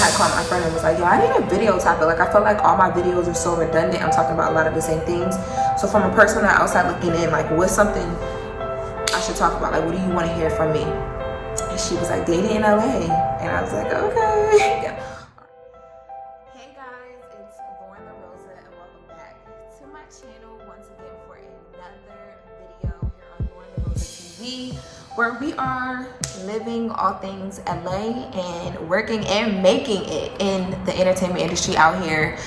had called my friend and was like, yo, I need a video topic. Like, I feel like all my videos are so redundant. I'm talking about a lot of the same things. So from a person on the outside looking in, like, what's something I should talk about? Like, what do you want to hear from me? And she was like, dating in LA. And I was like, okay. Hey guys, it's LORENLOROSA and welcome back to my channel once again for another video here on LORENLOROSA TV, where we are living all things LA and working and making it in the entertainment industry out here.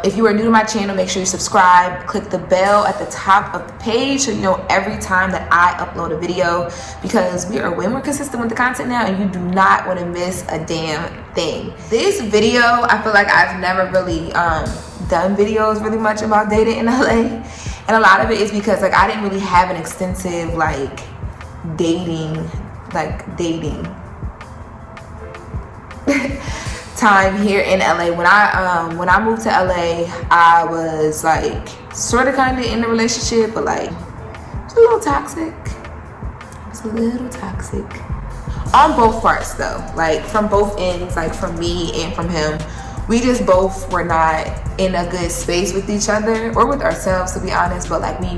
If you are new to my channel, make sure you subscribe, click the bell at the top of the page so you know every time that I upload a video, because we are way more consistent with the content now and you do not want to miss a damn thing. This video, I feel like I've never really done videos really much about dating in LA, and a lot of it is because like I didn't really have an extensive like dating time here in LA. When I moved to LA, I was like sort of kind of in a relationship, but like it's a little toxic. It's a little toxic on both parts though, like from both ends, like from me and from him. We just both were not in a good space with each other or with ourselves, to be honest, but like we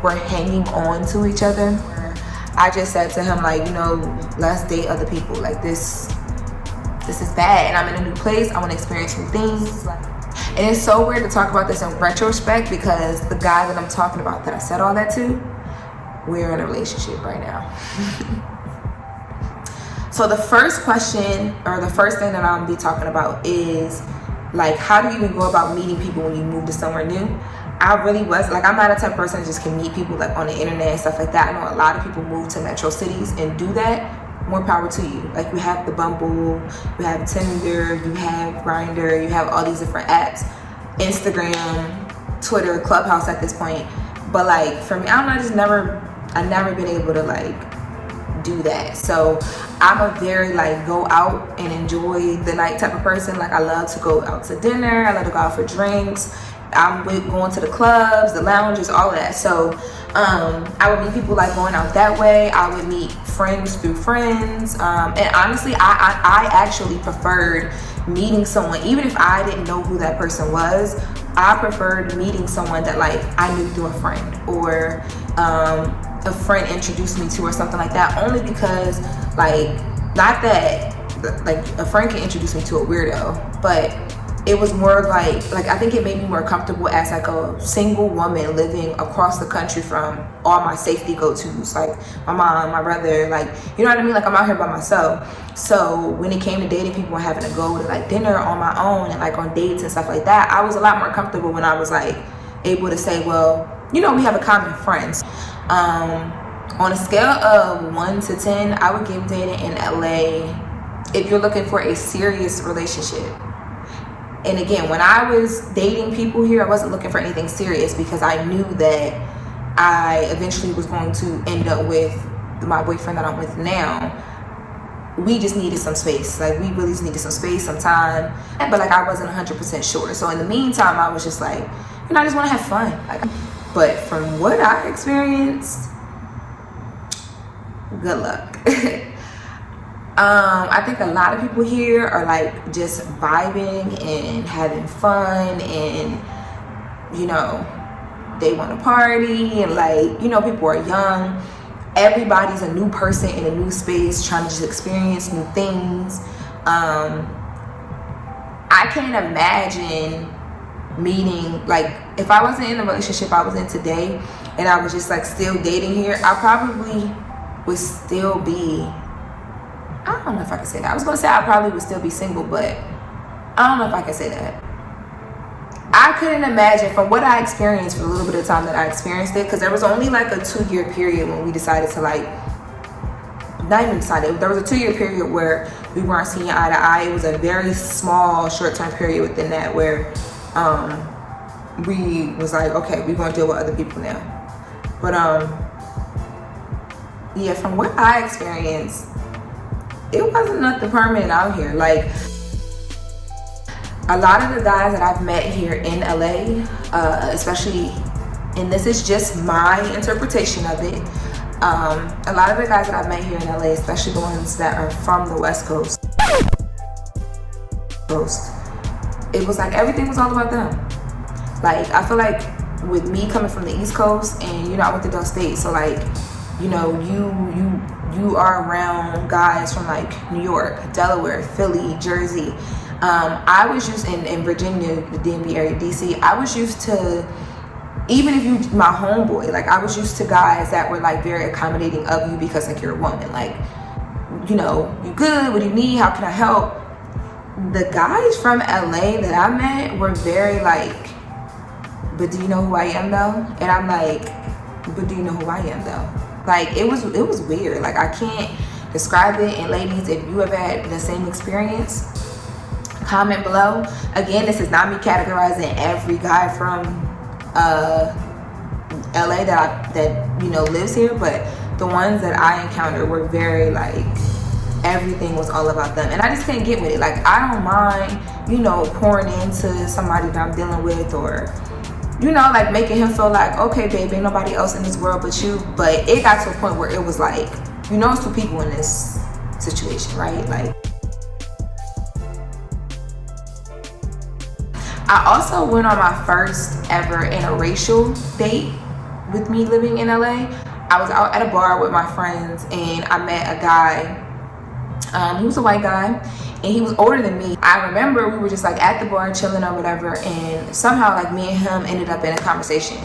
were hanging on to each other. I just said to him, like, you know, let's date other people. Like this is bad, and I'm in a new place. I want to experience new things. And it's so weird to talk about this in retrospect, because the guy that I'm talking about that I said all that to, we're in a relationship right now. So the first question, or the first thing that I'll be talking about is like, how do you even go about meeting people when you move to somewhere new? I really was like, I'm not a type of person that just can meet people like on the internet and stuff like that. I know a lot of people move to metro cities and do that. More power to you. Like, we have the Bumble, you have Tinder, you have Grindr, you have all these different apps, Instagram, Twitter, Clubhouse at this point. But like for me, I don't know, I've never been able to like do that. So I'm a very like go out and enjoy the night type of person. Like, I love to go out to dinner, I love to go out for drinks, I'm with going to the clubs, the lounges, all of that. So I would meet people like going out that way. I would meet friends through friends, and honestly I actually preferred meeting someone, even if I didn't know who that person was. I preferred meeting someone that like I knew through a friend, or a friend introduced me to, or something like that, only because like, not that like a friend can introduce me to a weirdo, but it was more like I think it made me more comfortable as like a single woman living across the country from all my safety go-tos, like my mom, my brother, like, you know what I mean? Like, I'm out here by myself. So when it came to dating people and having to go to like dinner on my own and like on dates and stuff like that, I was a lot more comfortable when I was like able to say, well, you know, we have a common friend. On a scale of 1 to 10, I would give dating in LA, if you're looking for a serious relationship. And again, when I was dating people here, I wasn't looking for anything serious, because I knew that I eventually was going to end up with my boyfriend that I'm with now. We just needed some space. Like, we really just needed some space, some time. But like, I wasn't 100% sure. So in the meantime, I was just like, you know, I just want to have fun. Like, but from what I experienced, good luck. I think a lot of people here are like just vibing and having fun, and you know, they want to party, and like, you know, people are young. Everybody's a new person in a new space, trying to just experience new things. I can't imagine meeting, like, if I wasn't in the relationship I was in today and I was just like still dating here, I probably would still be, I don't know if I can say that. I was going to say I probably would still be single, but I don't know if I can say that. I couldn't imagine, from what I experienced for a little bit of time that I experienced it, because there was only like a 2-year period when we decided to like, not even decided, there was a 2-year period where we weren't seeing eye to eye. It was a very small short-term period within that where we was like, okay, we're going to deal with other people now. But yeah, from what I experienced, it wasn't nothing permanent out here. Like, a lot of the guys that I've met here in LA, especially, and this is just my interpretation of it, a lot of the guys that I've met here in LA, especially the ones that are from the West Coast, Coast, it was like everything was all about them. Like, I feel like with me coming from the East Coast, and you know, I went to Del State, so like, you know, you are around guys from like New York, Delaware, Philly, Jersey. I was used in Virginia, the DMV area, DC. I was used to, even if you my homeboy, like I was used to guys that were like very accommodating of you because like you're a woman. Like, you know, you good? What do you need? How can I help? The guys from LA that I met were very like, but do you know who I am though? And I'm like, but do you know who I am though? Like, it was weird. Like, I can't describe it. And ladies, if you have had the same experience, comment below. Again, this is not me categorizing every guy from LA that you know lives here, but the ones that I encountered were very like, everything was all about them, and I just couldn't get with it. Like, I don't mind, you know, pouring into somebody that I'm dealing with, or you know, like making him feel like, okay, babe, ain't nobody else in this world but you. But it got to a point where it was like, you know, it's two people in this situation, right? Like, I also went on my first ever interracial date with me living in LA. I was out at a bar with my friends, and I met a guy. He was a white guy, and he was older than me. I remember we were just like at the bar chilling or whatever, and somehow like me and him ended up in a conversation,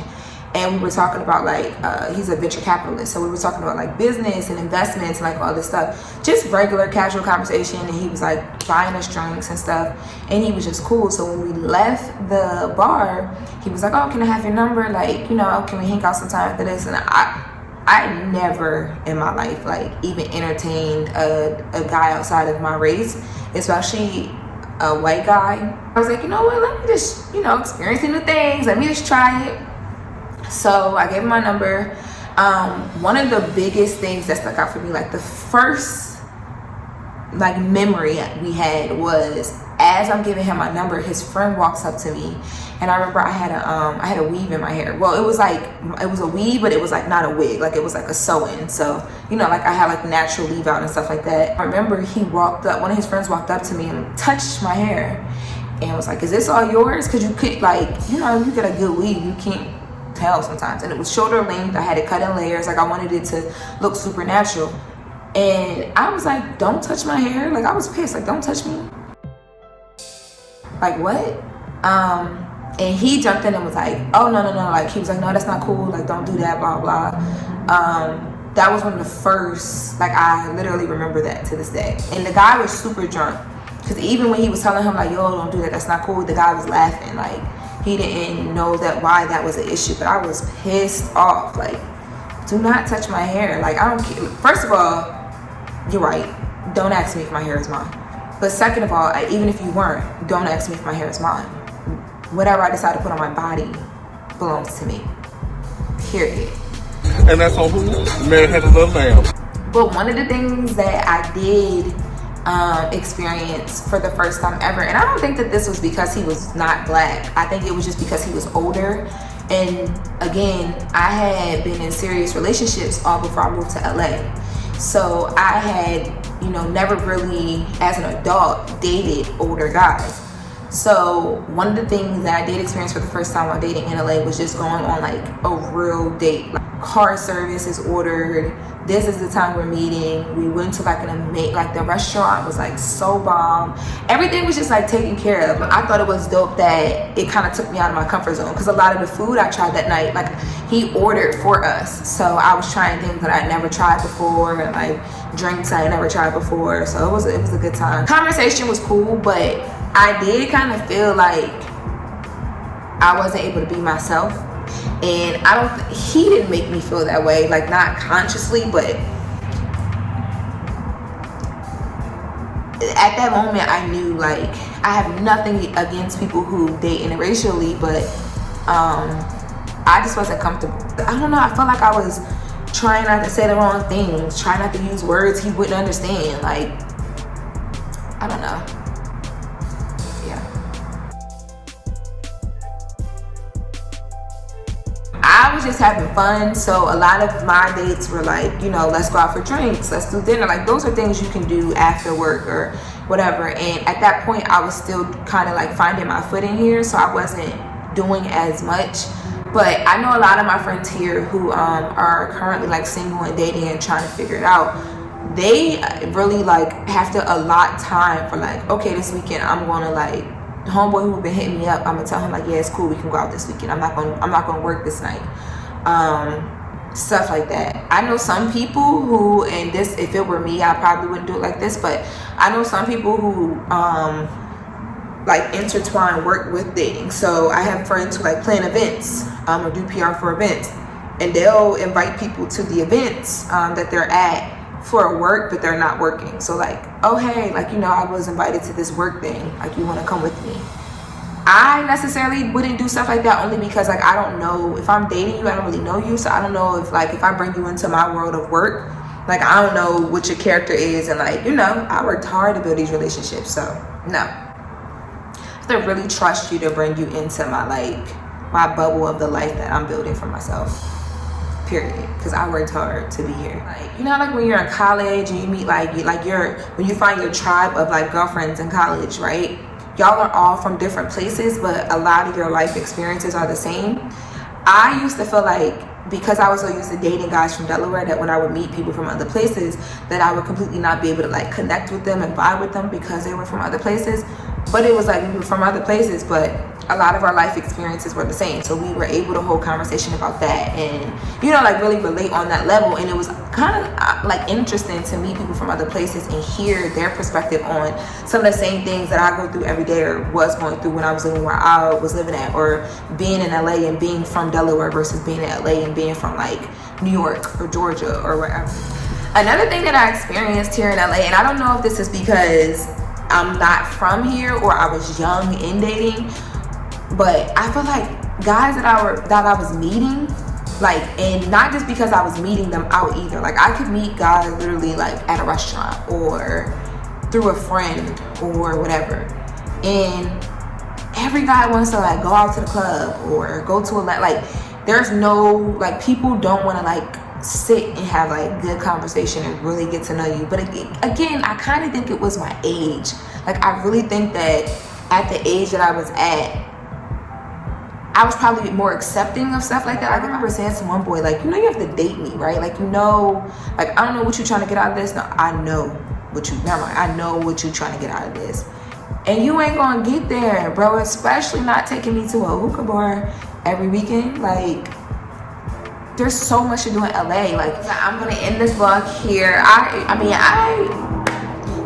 and we were talking about like he's a venture capitalist, so we were talking about like business and investments and like all this stuff, just regular casual conversation. And he was like buying us drinks and stuff, and he was just cool. So when we left the bar, he was like, oh, can I have your number, like, you know, can we hang out sometime after this? And I never in my life like even entertained a guy outside of my race, especially a white guy. I was like, you know what, let me just, you know, experience new things, let me just try it. So I gave him my number. One of the biggest things that stuck out for me, like the first like memory we had, was as I'm giving him my number, his friend walks up to me, and I remember I had a weave in my hair. Well, it was a weave, but it was like not a wig, like it was like a sew-in. So, you know, like I had like natural leave out and stuff like that. I remember one of his friends walked up to me and touched my hair and was like, is this all yours? Because you could, like, you know, you get a good weave, you can't tell sometimes. And it was shoulder length. I had it cut in layers. Like, I wanted it to look super natural. And I was like, don't touch my hair. Like, I was pissed. Like, don't touch me. Like, what? And he jumped in and was like, oh, no. Like, he was like, no, that's not cool. Like, don't do that, blah, blah. That was one of the first, like, I literally remember that to this day. And the guy was super drunk. Because even when he was telling him, like, yo, don't do that, that's not cool, the guy was laughing. Like, he didn't know why that was an issue. But I was pissed off. Like, do not touch my hair. Like, I don't care. First of all, you're right. Don't ask me if my hair is mine. But second of all, even if you weren't, don't ask me if my hair is mine. Whatever I decide to put on my body belongs to me. Period. And that's on who? Man had a little lamb. But one of the things that I did experience for the first time ever, and I don't think that this was because he was not black. I think it was just because he was older. And again, I had been in serious relationships all before I moved to LA. So I had, you know, never really, as an adult, dated older guys. So one of the things that I did experience for the first time while dating in LA was just going on like a real date. Like, car service is ordered. This is the time we're meeting. We went to like the restaurant was like so bomb. Everything was just like taken care of. I thought it was dope that it kind of took me out of my comfort zone, because a lot of the food I tried that night, like, he ordered for us. So I was trying things that I never tried before, and like drinks I never tried before. So it was a good time. Conversation was cool, but I did kind of feel like I wasn't able to be myself. And he didn't make me feel that way, like not consciously, but at that moment I knew, like, I have nothing against people who date interracially, but I just wasn't comfortable. I don't know, I felt like I was trying not to say the wrong things, trying not to use words he wouldn't understand. Like, I don't know. I was just having fun, so a lot of my dates were like, you know, let's go out for drinks, let's do dinner. Like, those are things you can do after work, or, whatever. And at that point I was still kind of like finding my footing here, so I wasn't doing as much. But I know a lot of my friends here who are currently like single and dating and trying to figure it out. They really like have to allot time for like, okay, this weekend I'm gonna like, homeboy who been hitting me up, I'm gonna tell him like, yeah, it's cool, we can go out this weekend. I'm not gonna work this night. Stuff like that. I know some people who, and this, if it were me, I probably wouldn't do it like this, but I know some people who like intertwine work with dating. So I have friends who like plan events or do PR for events, and they'll invite people to the events that they're at for work, but they're not working. So like, oh hey, like, you know, I was invited to this work thing, like, you want to come with me? I necessarily wouldn't do stuff like that, only because like I don't know, if I'm dating you, I don't really know you, so I don't know if like, if I bring you into my world of work, like I don't know what your character is, and like, you know, I worked hard to build these relationships, so no. I have to really trust you to bring you into my like, my bubble of the life that I'm building for myself, period, because I worked hard to be here. Like, you know, like when you're in college and you meet like when you find your tribe of like girlfriends in college, right? Y'all are all from different places, but a lot of your life experiences are the same. I used to feel like, because I was so used to dating guys from Delaware, that when I would meet people from other places, that I would completely not be able to like connect with them and vibe with them because they were from other places. But it was like, we were from other places, but a lot of our life experiences were the same, so we were able to hold conversation about that and, you know, like really relate on that level. And it was kind of like interesting to meet people from other places and hear their perspective on some of the same things that I go through every day, or was going through when I was living where I was living at, or being in LA and being from Delaware versus being in LA and being from like New York or Georgia or wherever. Another thing that I experienced here in LA, and I don't know if this is because I'm not from here or I was young in dating, but I feel like guys that I was meeting, like, and not just because I was meeting them out either, like I could meet guys literally like at a restaurant or through a friend or whatever, and every guy wants to like go out to the club or go to a, like, there's no, like, people don't want to like sit and have like good conversation and really get to know you. But again, I kind of think it was my age. Like, I really think that at the age that I was at, I was probably more accepting of stuff like that. I remember saying to one boy, like, you know, you have to date me, right? Like, you know, like, I don't know what you're trying to get out of this. No, I know what you, never mind, I know what you're trying to get out of this. And you ain't gonna get there, bro, especially not taking me to a hookah bar every weekend. Like, there's so much to do in LA. Like, I'm gonna end this vlog here.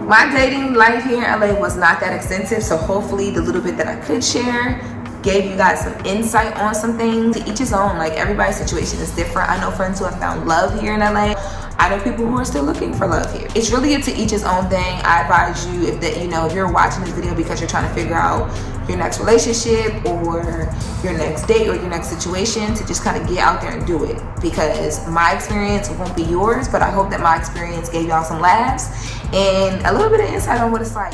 My dating life here in LA was not that extensive, so hopefully the little bit that I could share gave you guys some insight on some things. To each his own. Like, everybody's situation is different. I know friends who have found love here in LA. I know people who are still looking for love here. It's really a to each his own thing. I advise you, if you're watching this video because you're trying to figure out your next relationship or your next date or your next situation, to just kind of get out there and do it, because my experience won't be yours, but I hope that my experience gave y'all some laughs and a little bit of insight on what it's like.